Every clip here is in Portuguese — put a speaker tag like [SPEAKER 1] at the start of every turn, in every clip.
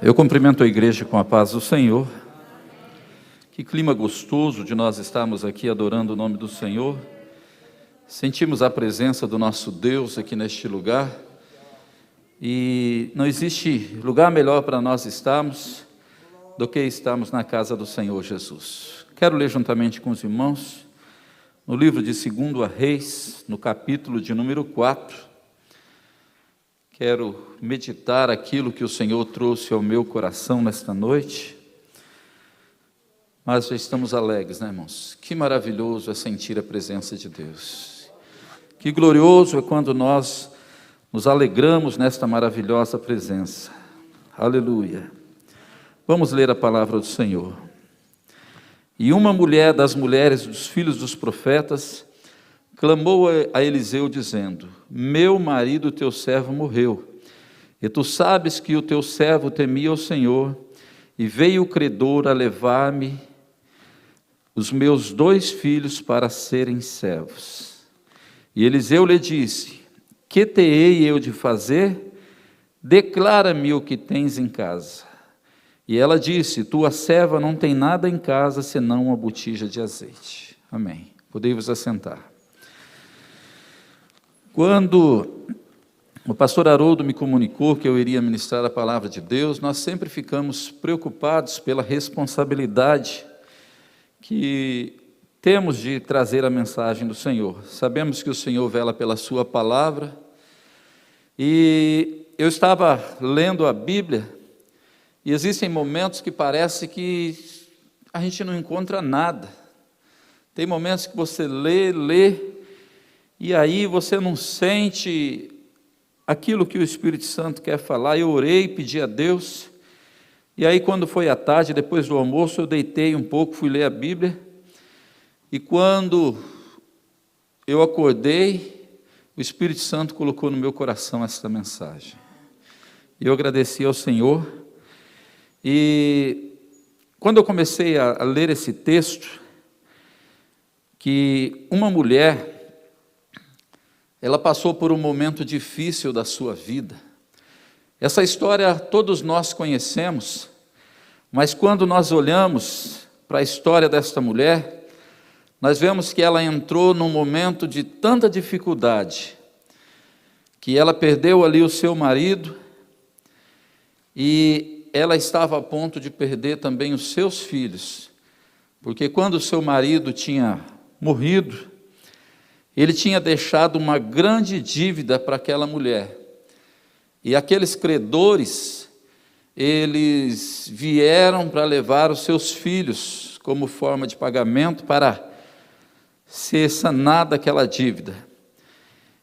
[SPEAKER 1] Eu cumprimento a igreja com a paz do Senhor. Que clima gostoso de nós estarmos aqui adorando o nome do Senhor. Sentimos a presença do nosso Deus aqui neste lugar. E não existe lugar melhor para nós estarmos do que estarmos na casa do Senhor Jesus. Quero ler juntamente com os irmãos no livro de 2 Reis, no capítulo de número 4. Quero meditar aquilo que o Senhor trouxe ao meu coração nesta noite. Mas já estamos alegres, né, irmãos? Que maravilhoso é sentir a presença de Deus. Que glorioso é quando nós nos alegramos nesta maravilhosa presença. Aleluia. Vamos ler a palavra do Senhor. E uma mulher das mulheres dos filhos dos profetas clamou a Eliseu dizendo: meu marido, teu servo, morreu, e tu sabes que o teu servo temia o Senhor, e veio o credor a levar-me os meus 2 filhos para serem servos. E Eliseu lhe disse: que te hei eu de fazer? Declara-me o que tens em casa. E ela disse: tua serva não tem nada em casa, senão uma botija de azeite. Amém. Podei-vos assentar. Quando o pastor Haroldo me comunicou que eu iria ministrar a palavra de Deus, nós sempre ficamos preocupados pela responsabilidade que temos de trazer a mensagem do Senhor. Sabemos que o Senhor vela pela sua palavra, e eu estava lendo a Bíblia, e existem momentos que parece que a gente não encontra nada. Tem momentos que você lê, e aí você não sente aquilo que o Espírito Santo quer falar. Eu orei, pedi a Deus, e aí quando foi à tarde, depois do almoço, eu deitei um pouco, fui ler a Bíblia, e quando eu acordei, o Espírito Santo colocou no meu coração essa mensagem. Eu agradeci ao Senhor, e quando eu comecei a ler esse texto, que uma mulher, ela passou por um momento difícil da sua vida. Essa história todos nós conhecemos, mas quando nós olhamos para a história desta mulher, nós vemos que ela entrou num momento de tanta dificuldade, que ela perdeu ali o seu marido, e ela estava a ponto de perder também os seus filhos, porque quando o seu marido tinha morrido, ele tinha deixado uma grande dívida para aquela mulher. E aqueles credores, eles vieram para levar os seus filhos como forma de pagamento para ser sanada aquela dívida.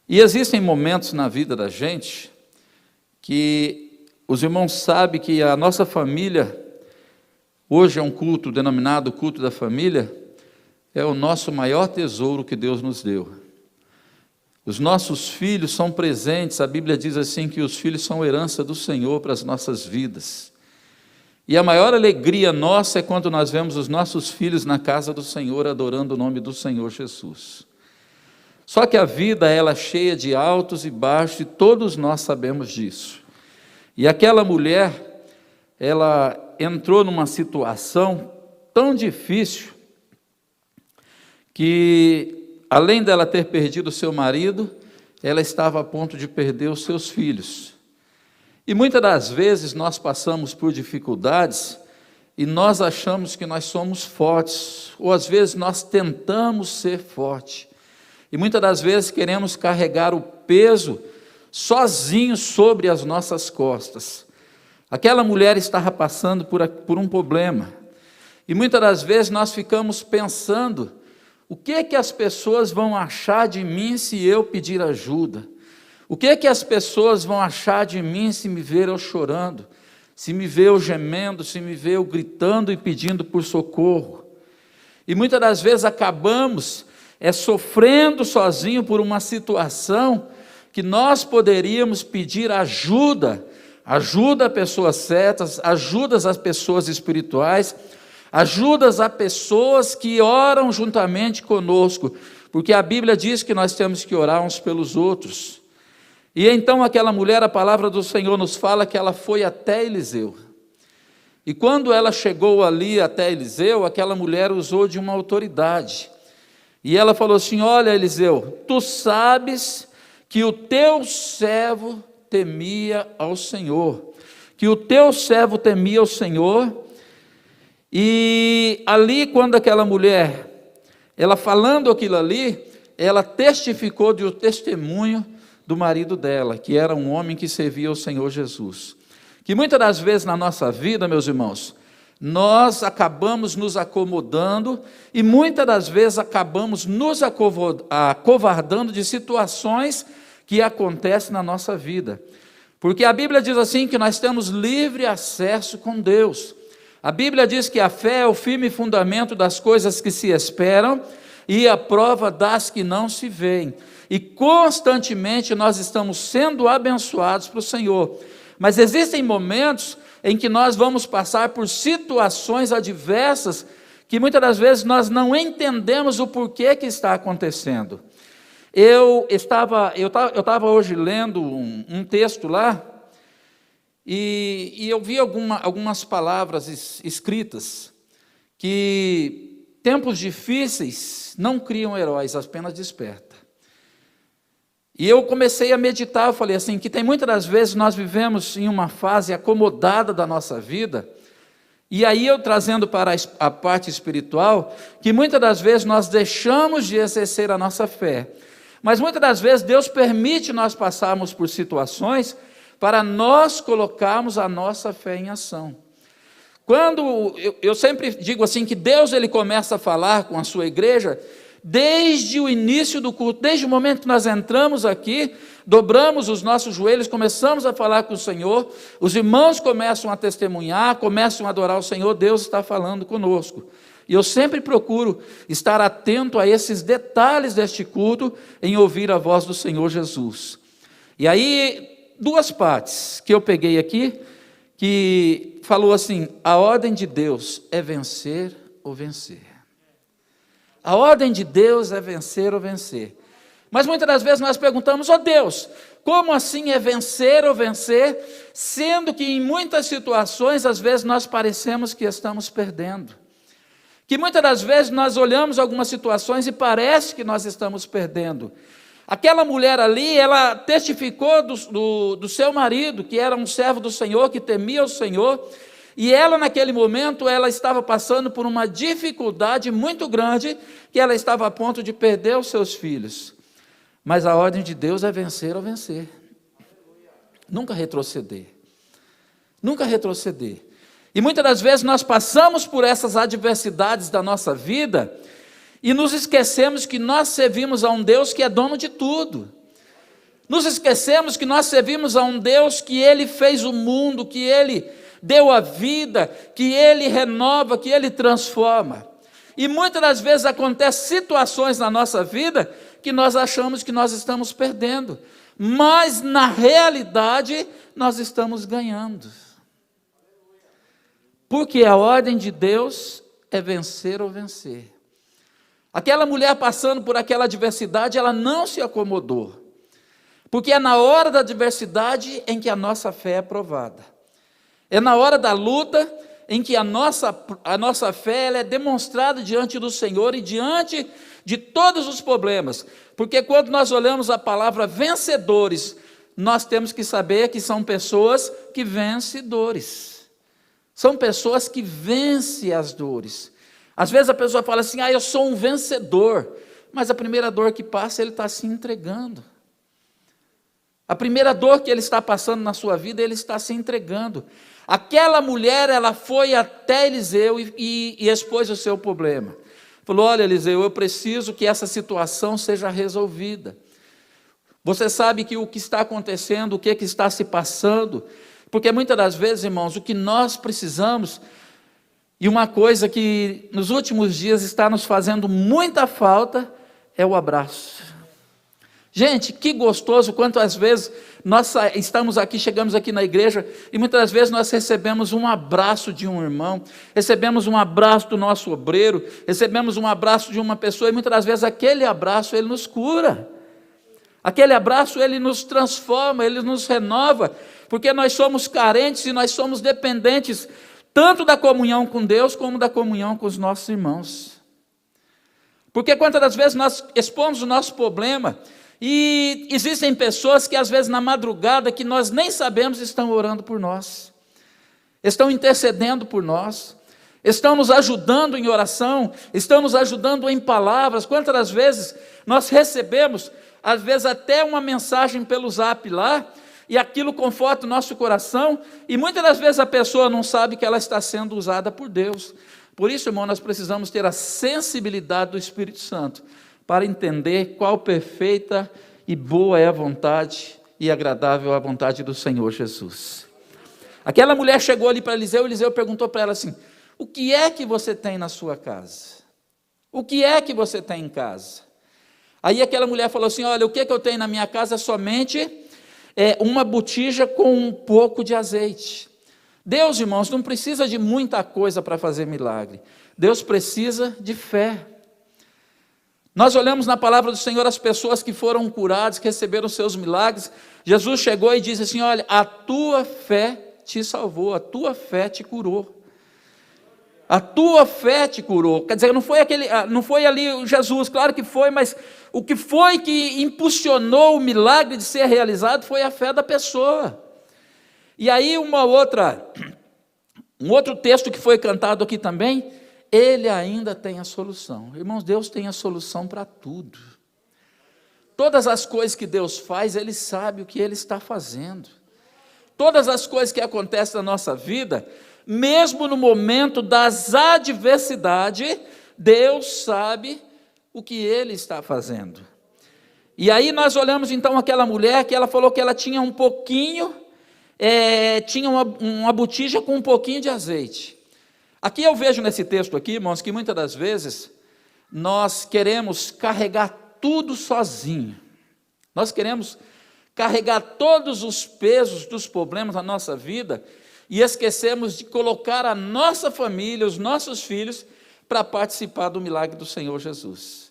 [SPEAKER 1] E existem momentos na vida da gente que os irmãos sabem que a nossa família, hoje é um culto denominado culto da família, é o nosso maior tesouro que Deus nos deu. Os nossos filhos são presentes, a Bíblia diz assim que os filhos são herança do Senhor para as nossas vidas. E a maior alegria nossa é quando nós vemos os nossos filhos na casa do Senhor, adorando o nome do Senhor Jesus. Só que a vida, ela é cheia de altos e baixos, e todos nós sabemos disso. E aquela mulher, ela entrou numa situação tão difícil, que além dela ter perdido o seu marido, ela estava a ponto de perder os seus filhos. E muitas das vezes nós passamos por dificuldades e nós achamos que nós somos fortes, ou às vezes nós tentamos ser fortes. E muitas das vezes queremos carregar o peso sozinhos sobre as nossas costas. Aquela mulher estava passando por um problema. E muitas das vezes nós ficamos pensando: o que que as pessoas vão achar de mim se eu pedir ajuda? O que que as pessoas vão achar de mim se me ver eu chorando? Se me ver eu gemendo, se me ver eu gritando e pedindo por socorro? E muitas das vezes acabamos sofrendo sozinho por uma situação que nós poderíamos pedir ajuda a pessoas certas, ajuda às pessoas espirituais, ajudas a pessoas que oram juntamente conosco, porque a Bíblia diz que nós temos que orar uns pelos outros. E então aquela mulher, a palavra do Senhor nos fala que ela foi até Eliseu. E quando ela chegou ali até Eliseu, aquela mulher usou de uma autoridade. E ela falou assim: olha, Eliseu, tu sabes que o teu servo temia ao Senhor, que o teu servo temia ao Senhor. E ali, quando aquela mulher, ela falando aquilo ali, ela testificou do testemunho do marido dela, que era um homem que servia ao Senhor Jesus. Que muitas das vezes na nossa vida, meus irmãos, nós acabamos nos acomodando e muitas das vezes acabamos nos acovardando de situações que acontecem na nossa vida. Porque a Bíblia diz assim que nós temos livre acesso com Deus. A Bíblia diz que a fé é o firme fundamento das coisas que se esperam e a prova das que não se veem. E constantemente nós estamos sendo abençoados pelo Senhor. Mas existem momentos em que nós vamos passar por situações adversas que muitas das vezes nós não entendemos o porquê que está acontecendo. Eu estava hoje lendo um texto lá, e eu vi algumas palavras escritas, que tempos difíceis não criam heróis, apenas desperta. E eu comecei a meditar, eu falei assim, que tem muitas das vezes nós vivemos em uma fase acomodada da nossa vida, e aí eu trazendo para a parte espiritual, que muitas das vezes nós deixamos de exercer a nossa fé, mas muitas das vezes Deus permite nós passarmos por situações para nós colocarmos a nossa fé em ação. Quando eu sempre digo assim, que Deus ele começa a falar com a sua igreja, desde o início do culto, desde o momento que nós entramos aqui, dobramos os nossos joelhos, começamos a falar com o Senhor, os irmãos começam a testemunhar, começam a adorar o Senhor, Deus está falando conosco. E eu sempre procuro estar atento a esses detalhes deste culto, em ouvir a voz do Senhor Jesus. E aí, duas partes que eu peguei aqui, que falou assim: a ordem de Deus é vencer ou vencer. A ordem de Deus é vencer ou vencer. Mas muitas das vezes nós perguntamos: ó Deus, como assim é vencer ou vencer, sendo que em muitas situações, às vezes nós parecemos que estamos perdendo. Que muitas das vezes nós olhamos algumas situações e parece que nós estamos perdendo. Aquela mulher ali, ela testificou do seu marido, que era um servo do Senhor, que temia o Senhor, e ela naquele momento, ela estava passando por uma dificuldade muito grande, que ela estava a ponto de perder os seus filhos. Mas a ordem de Deus é vencer ou vencer. Nunca retroceder. Nunca retroceder. E muitas das vezes nós passamos por essas adversidades da nossa vida e nos esquecemos que nós servimos a um Deus que é dono de tudo. Nos esquecemos que nós servimos a um Deus que Ele fez o mundo, que Ele deu a vida, que Ele renova, que Ele transforma. E muitas das vezes acontecem situações na nossa vida que nós achamos que nós estamos perdendo, mas na realidade nós estamos ganhando. Porque a ordem de Deus é vencer ou vencer. Aquela mulher passando por aquela adversidade, ela não se acomodou. Porque é na hora da adversidade em que a nossa fé é provada. É na hora da luta em que a nossa fé ela é demonstrada diante do Senhor e diante de todos os problemas. Porque quando nós olhamos a palavra vencedores, nós temos que saber que são pessoas que vencedores. São pessoas que vencem as dores. Às vezes a pessoa fala assim: eu sou um vencedor. Mas a primeira dor que passa, ele está se entregando. A primeira dor que ele está passando na sua vida, ele está se entregando. Aquela mulher, ela foi até Eliseu e expôs o seu problema. Falou: olha, Eliseu, eu preciso que essa situação seja resolvida. Você sabe que o que está acontecendo, o que está se passando, porque muitas das vezes, irmãos, o que nós precisamos, e uma coisa que nos últimos dias está nos fazendo muita falta, é o abraço. Gente, que gostoso, quantas vezes nós estamos aqui, chegamos aqui na igreja, e muitas vezes nós recebemos um abraço de um irmão, recebemos um abraço do nosso obreiro, recebemos um abraço de uma pessoa, e muitas das vezes aquele abraço, ele nos cura. Aquele abraço, ele nos transforma, ele nos renova, porque nós somos carentes e nós somos dependentes tanto da comunhão com Deus, como da comunhão com os nossos irmãos. Porque quantas das vezes nós expomos o nosso problema, e existem pessoas que às vezes na madrugada, que nós nem sabemos, estão orando por nós, estão intercedendo por nós, estão nos ajudando em oração, estão nos ajudando em palavras. Quantas das vezes nós recebemos, às vezes até uma mensagem pelo zap lá, e aquilo conforta o nosso coração, e muitas das vezes a pessoa não sabe que ela está sendo usada por Deus. Por isso, irmão, nós precisamos ter a sensibilidade do Espírito Santo, para entender qual perfeita e boa é a vontade, e agradável a vontade do Senhor Jesus. Aquela mulher chegou ali para Eliseu, e Eliseu perguntou para ela assim: o que é que você tem na sua casa? O que é que você tem em casa? Aí aquela mulher falou assim: olha, o que eu tenho na minha casa é somente uma botija com um pouco de azeite. Deus, irmãos, não precisa de muita coisa para fazer milagre. Deus precisa de fé. Nós olhamos na palavra do Senhor as pessoas que foram curadas, que receberam seus milagres. Jesus chegou e disse assim: olha, a tua fé te salvou, a tua fé te curou. A tua fé te curou. Quer dizer, não foi ali Jesus, claro que foi, mas o que foi que impulsionou o milagre de ser realizado foi a fé da pessoa. E aí um outro texto que foi cantado aqui também: Ele ainda tem a solução. Irmãos, Deus tem a solução para tudo. Todas as coisas que Deus faz, Ele sabe o que Ele está fazendo. Todas as coisas que acontecem na nossa vida, mesmo no momento das adversidades, Deus sabe o que Ele está fazendo. E aí nós olhamos então aquela mulher, que ela falou que ela tinha um pouquinho, tinha uma botija com um pouquinho de azeite. Aqui eu vejo nesse texto aqui, irmãos, que muitas das vezes nós queremos carregar tudo sozinho. Nós queremos carregar todos os pesos dos problemas da nossa vida e esquecemos de colocar a nossa família, os nossos filhos, para participar do milagre do Senhor Jesus.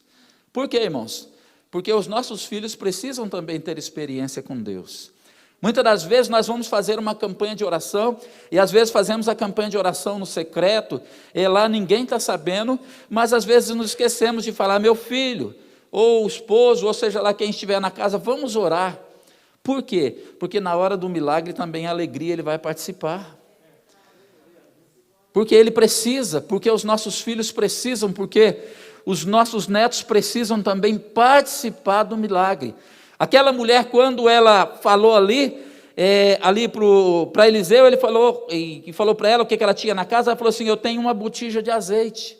[SPEAKER 1] Por quê, irmãos? Porque os nossos filhos precisam também ter experiência com Deus. Muitas das vezes nós vamos fazer uma campanha de oração, e às vezes fazemos a campanha de oração no secreto, e lá ninguém está sabendo, mas às vezes nos esquecemos de falar: meu filho, ou o esposo, ou seja lá quem estiver na casa, vamos orar. Por quê? Porque na hora do milagre também a alegria ele vai participar. Porque ele precisa, porque os nossos filhos precisam, porque os nossos netos precisam também participar do milagre. Aquela mulher, quando ela falou ali para Eliseu, ele falou, e falou para ela o que ela tinha na casa, ela falou assim: eu tenho uma botija de azeite.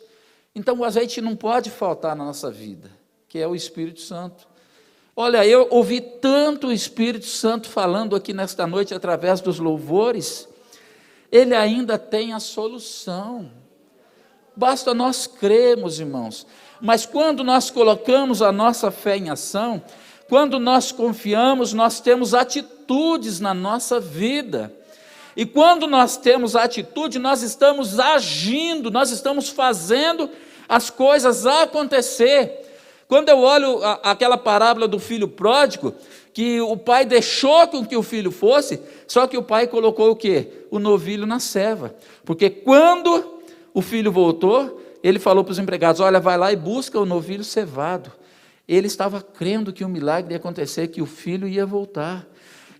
[SPEAKER 1] Então o azeite não pode faltar na nossa vida, que é o Espírito Santo. Olha, eu ouvi tanto o Espírito Santo falando aqui nesta noite, através dos louvores. Ele ainda tem a solução. Basta nós crermos, irmãos. Mas quando nós colocamos a nossa fé em ação, quando nós confiamos, nós temos atitudes na nossa vida. E quando nós temos atitude, nós estamos agindo, nós estamos fazendo as coisas acontecer. Quando eu olho aquela parábola do filho pródigo, que o pai deixou com que o filho fosse, só que o pai colocou o quê? O novilho na ceva. Porque quando o filho voltou, ele falou para os empregados: olha, vai lá e busca o novilho cevado. Ele estava crendo que o milagre ia acontecer, que o filho ia voltar.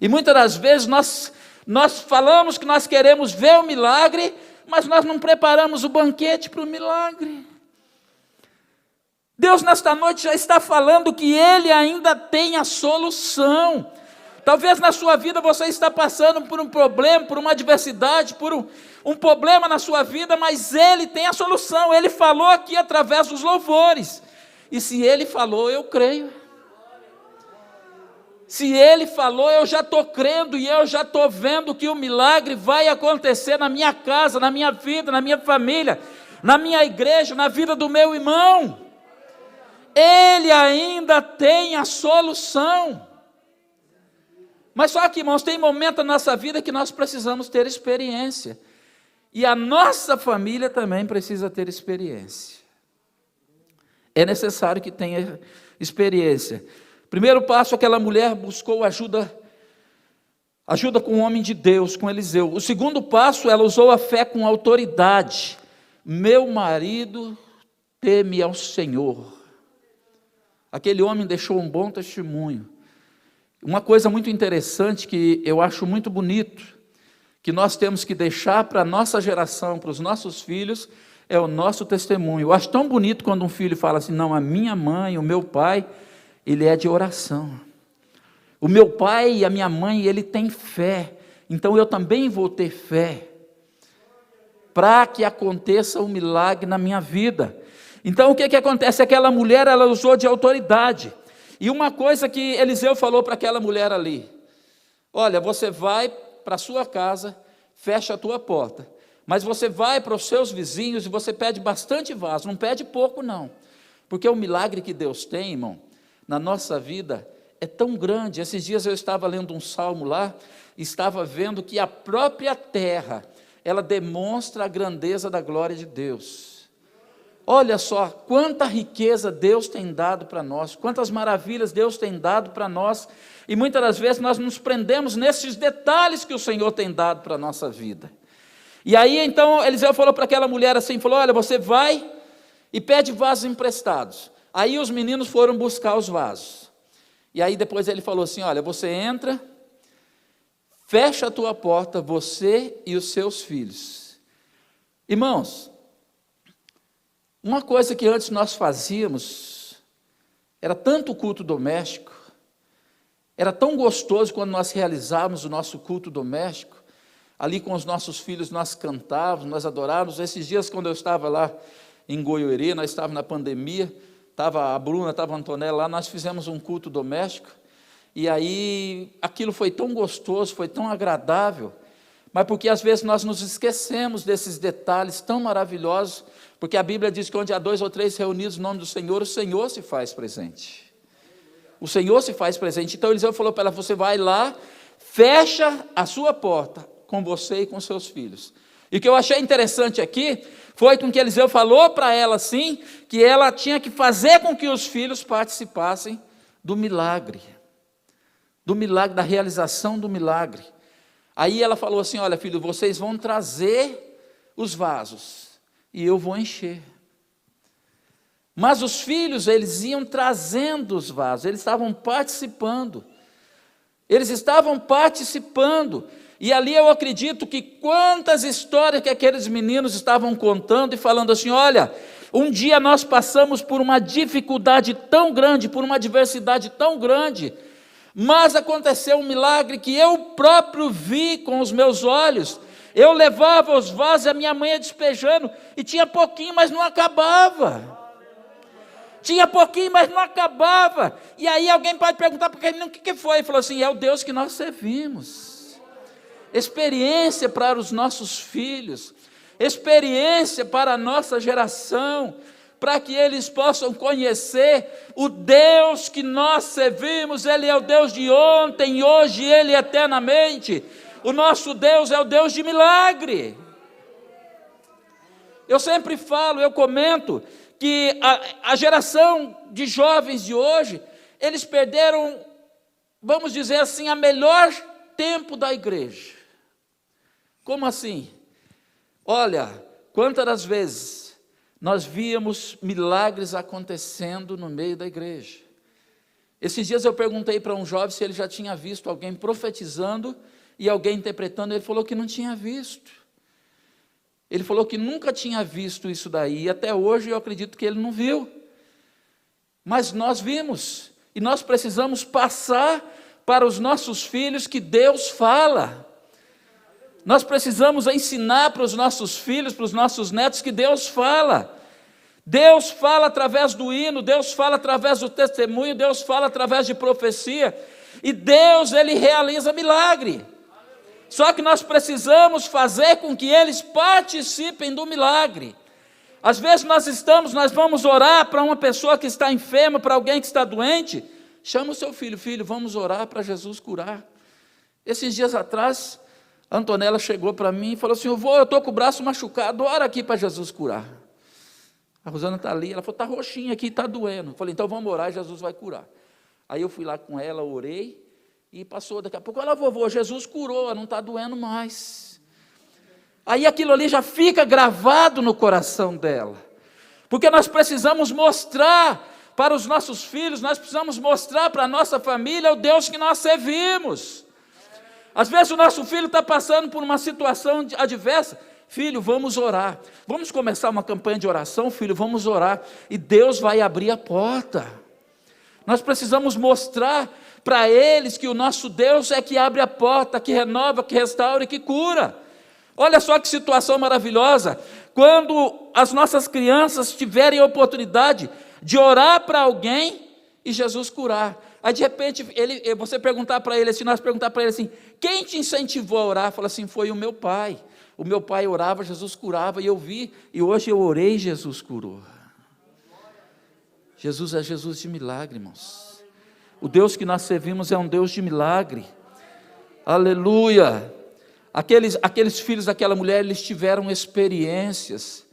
[SPEAKER 1] E muitas das vezes nós falamos que nós queremos ver o milagre, mas nós não preparamos o banquete para o milagre. Deus nesta noite já está falando que Ele ainda tem a solução. Talvez na sua vida você está passando por um problema, por uma adversidade, por um problema na sua vida, mas Ele tem a solução. Ele falou aqui através dos louvores. E se Ele falou, eu creio. Se Ele falou, eu já estou crendo e eu já estou vendo que o milagre vai acontecer na minha casa, na minha vida, na minha família, na minha igreja, na vida do meu irmão. Ele ainda tem a solução. Mas só que, irmãos, tem momento na nossa vida que nós precisamos ter experiência. E a nossa família também precisa ter experiência. É necessário que tenha experiência. Primeiro passo: aquela mulher buscou ajuda Ajuda com o homem de Deus, com Eliseu. O segundo passo, ela usou a fé com autoridade. Meu marido teme ao Senhor. Aquele homem deixou um bom testemunho. Uma coisa muito interessante que eu acho muito bonito, que nós temos que deixar para a nossa geração, para os nossos filhos, é o nosso testemunho. Eu acho tão bonito quando um filho fala assim, não, a minha mãe, o meu pai, ele é de oração. O meu pai e a minha mãe, ele tem fé, então eu também vou ter fé, para que aconteça um milagre na minha vida. Então o que acontece? Aquela mulher, ela usou de autoridade, e uma coisa que Eliseu falou para aquela mulher ali, olha, você vai para a sua casa, fecha a tua porta, mas você vai para os seus vizinhos e você pede bastante vaso, não pede pouco não, porque o milagre que Deus tem, irmão, na nossa vida, é tão grande. Esses dias eu estava lendo um salmo lá, estava vendo que a própria terra, ela demonstra a grandeza da glória de Deus. Olha só, quanta riqueza Deus tem dado para nós, quantas maravilhas Deus tem dado para nós, e muitas das vezes nós nos prendemos nesses detalhes que o Senhor tem dado para a nossa vida. E aí então Eliseu falou para aquela mulher assim, falou, olha, você vai e pede vasos emprestados. Aí os meninos foram buscar os vasos. E aí depois ele falou assim, olha, você entra, fecha a tua porta, você e os seus filhos. Irmãos, uma coisa que antes nós fazíamos, era tanto o culto doméstico, era tão gostoso quando nós realizávamos o nosso culto doméstico, ali com os nossos filhos nós cantávamos, nós adorávamos. Esses dias quando eu estava lá em Goiôerê, nós estávamos na pandemia, estava a Bruna, estava a Antonella lá, nós fizemos um culto doméstico, e aí aquilo foi tão gostoso, foi tão agradável, mas porque às vezes nós nos esquecemos desses detalhes tão maravilhosos, porque a Bíblia diz que onde há 2 ou 3 reunidos no nome do Senhor, o Senhor se faz presente. O Senhor se faz presente. Então Eliseu falou para ela, você vai lá, fecha a sua porta com você e com seus filhos. E o que eu achei interessante aqui, foi com que Eliseu falou para ela assim, que ela tinha que fazer com que os filhos participassem do milagre, da realização do milagre. Aí ela falou assim, olha filho, vocês vão trazer os vasos, e eu vou encher. Mas os filhos, eles iam trazendo os vasos, eles estavam participando, e ali eu acredito que quantas histórias que aqueles meninos estavam contando e falando assim, olha, um dia nós passamos por uma dificuldade tão grande, por uma adversidade tão grande, mas aconteceu um milagre que eu próprio vi com os meus olhos. Eu levava os vasos, a minha mãe ia despejando, e tinha pouquinho, mas não acabava. Tinha pouquinho, mas não acabava. E aí alguém pode perguntar, porque o que foi? Ele falou assim, é o Deus que nós servimos. Experiência para os nossos filhos, experiência para a nossa geração, para que eles possam conhecer o Deus que nós servimos. Ele é o Deus de ontem, hoje, Ele eternamente. O nosso Deus é o Deus de milagre. Eu sempre falo, eu comento, que a geração de jovens de hoje, eles perderam, vamos dizer assim, a melhor tempo da igreja. Como assim? Olha, quantas das vezes nós víamos milagres acontecendo no meio da igreja. Esses dias eu perguntei para um jovem se ele já tinha visto alguém profetizando e alguém interpretando, ele falou que não tinha visto. Ele falou que nunca tinha visto isso daí, e até hoje eu acredito que ele não viu. Mas nós vimos, e nós precisamos passar para os nossos filhos que Deus fala. Nós precisamos ensinar para os nossos filhos, para os nossos netos, que Deus fala. Deus fala através do hino, Deus fala através do testemunho, Deus fala através de profecia, e Deus, Ele realiza milagre. Só que nós precisamos fazer com que eles participem do milagre. Às vezes nós vamos orar para uma pessoa que está enferma, para alguém que está doente, chama o seu filho, filho, vamos orar para Jesus curar. Esses dias atrás, a Antonella chegou para mim e falou assim, eu estou com o braço machucado, ora aqui para Jesus curar. A Rosana está ali, ela falou, está roxinha aqui, está doendo. Eu falei, então vamos orar e Jesus vai curar. Aí eu fui lá com ela, orei, E passou, daqui a pouco, olha, vovô, Jesus curou, não está doendo mais. Aí aquilo ali já fica gravado no coração dela. Porque nós precisamos mostrar para os nossos filhos, nós precisamos mostrar para a nossa família o Deus que nós servimos. Às vezes o nosso filho está passando por uma situação adversa. Filho, vamos orar. Vamos começar uma campanha de oração, filho, vamos orar. E Deus vai abrir a porta. Nós precisamos mostrar para eles que o nosso Deus é que abre a porta, que renova, que restaura e que cura. Olha só que situação maravilhosa. Quando as nossas crianças tiverem a oportunidade de orar para alguém e Jesus curar. Aí de repente, você perguntar para ele assim, nós perguntar para ele assim, quem te incentivou a orar? Fala assim, foi o meu pai. O meu pai orava, Jesus curava, e eu vi, e hoje eu orei, Jesus curou. Jesus é Jesus de milagre, irmãos. O Deus que nós servimos é um Deus de milagre. Aleluia. Aqueles filhos daquela mulher, eles tiveram experiências.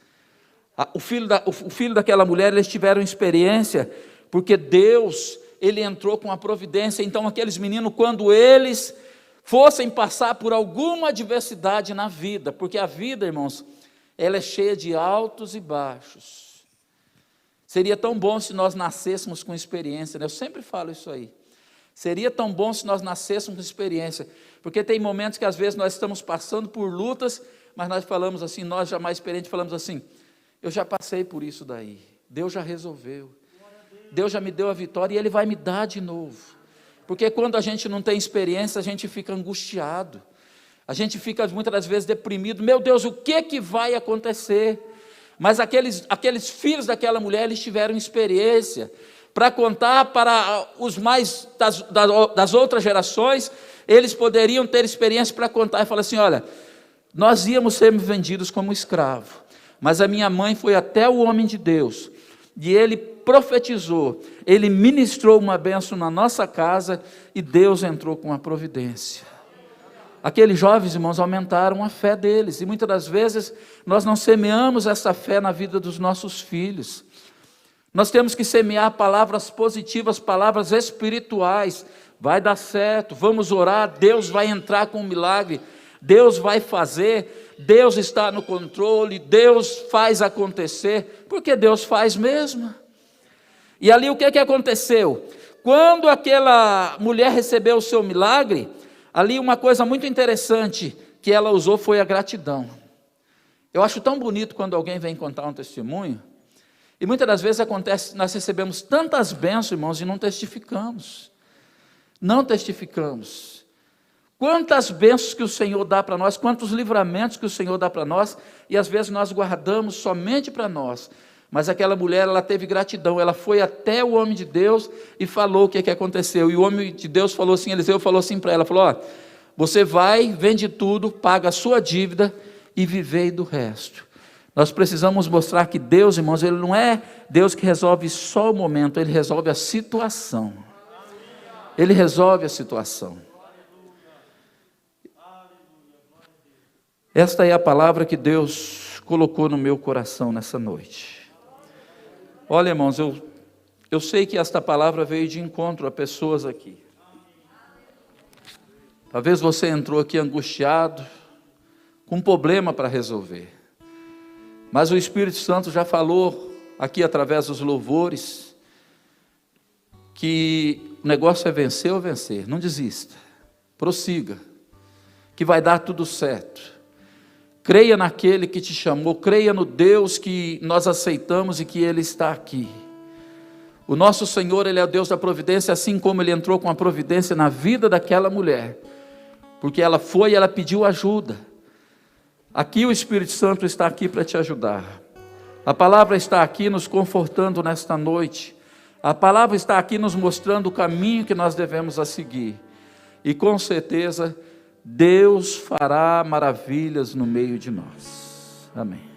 [SPEAKER 1] O filho daquela mulher, eles tiveram experiência, porque Deus, Ele entrou com a providência. Então aqueles meninos, quando eles fossem passar por alguma adversidade na vida, porque a vida, irmãos, ela é cheia de altos e baixos. Seria tão bom se nós nascêssemos com experiência, né? Eu sempre falo isso aí. Seria tão bom se nós nascêssemos com experiência, porque tem momentos que às vezes nós estamos passando por lutas, mas nós falamos assim, nós já mais experientes falamos assim, eu já passei por isso daí, Deus já resolveu, Deus já me deu a vitória e Ele vai me dar de novo. Porque quando a gente não tem experiência, a gente fica angustiado, a gente fica muitas das vezes deprimido, meu Deus, o que vai acontecer? Mas aqueles filhos daquela mulher, eles tiveram experiência para contar para os mais das outras gerações, eles poderiam ter experiência para contar e falar assim, olha, nós íamos ser vendidos como escravo, mas a minha mãe foi até o homem de Deus, e ele profetizou, ele ministrou uma bênção na nossa casa, e Deus entrou com a providência. Aqueles jovens, irmãos, aumentaram a fé deles, e muitas das vezes nós não semeamos essa fé na vida dos nossos filhos. Nós temos que semear palavras positivas, palavras espirituais. Vai dar certo, vamos orar, Deus vai entrar com um milagre, Deus vai fazer, Deus está no controle, Deus faz acontecer, porque Deus faz mesmo. E ali o que aconteceu? Quando aquela mulher recebeu o seu milagre, ali uma coisa muito interessante que ela usou foi a gratidão. Eu acho tão bonito quando alguém vem contar um testemunho, e muitas das vezes acontece, nós recebemos tantas bênçãos, irmãos, e não testificamos. Não testificamos. Quantas bênçãos que o Senhor dá para nós, quantos livramentos que o Senhor dá para nós, e às vezes nós guardamos somente para nós. Mas aquela mulher, ela teve gratidão, ela foi até o homem de Deus e falou o que aconteceu. E o homem de Deus falou assim, Eliseu falou assim para ela, falou, ó, você vai, vende tudo, paga a sua dívida e vivei do resto. Nós precisamos mostrar que Deus, irmãos, Ele não é Deus que resolve só o momento, Ele resolve a situação. Ele resolve a situação. Esta é a palavra que Deus colocou no meu coração nessa noite. Olha, irmãos, eu sei que esta palavra veio de encontro a pessoas aqui. Talvez você entrou aqui angustiado, com um problema para resolver. Mas o Espírito Santo já falou aqui através dos louvores, que o negócio é vencer ou vencer, não desista, prossiga, que vai dar tudo certo. Creia naquele que te chamou, creia no Deus que nós aceitamos e que Ele está aqui. O nosso Senhor, Ele é o Deus da providência, assim como Ele entrou com a providência na vida daquela mulher, porque ela foi e ela pediu ajuda. Aqui o Espírito Santo está aqui para te ajudar. A palavra está aqui nos confortando nesta noite. A palavra está aqui nos mostrando o caminho que nós devemos a seguir. E com certeza, Deus fará maravilhas no meio de nós. Amém.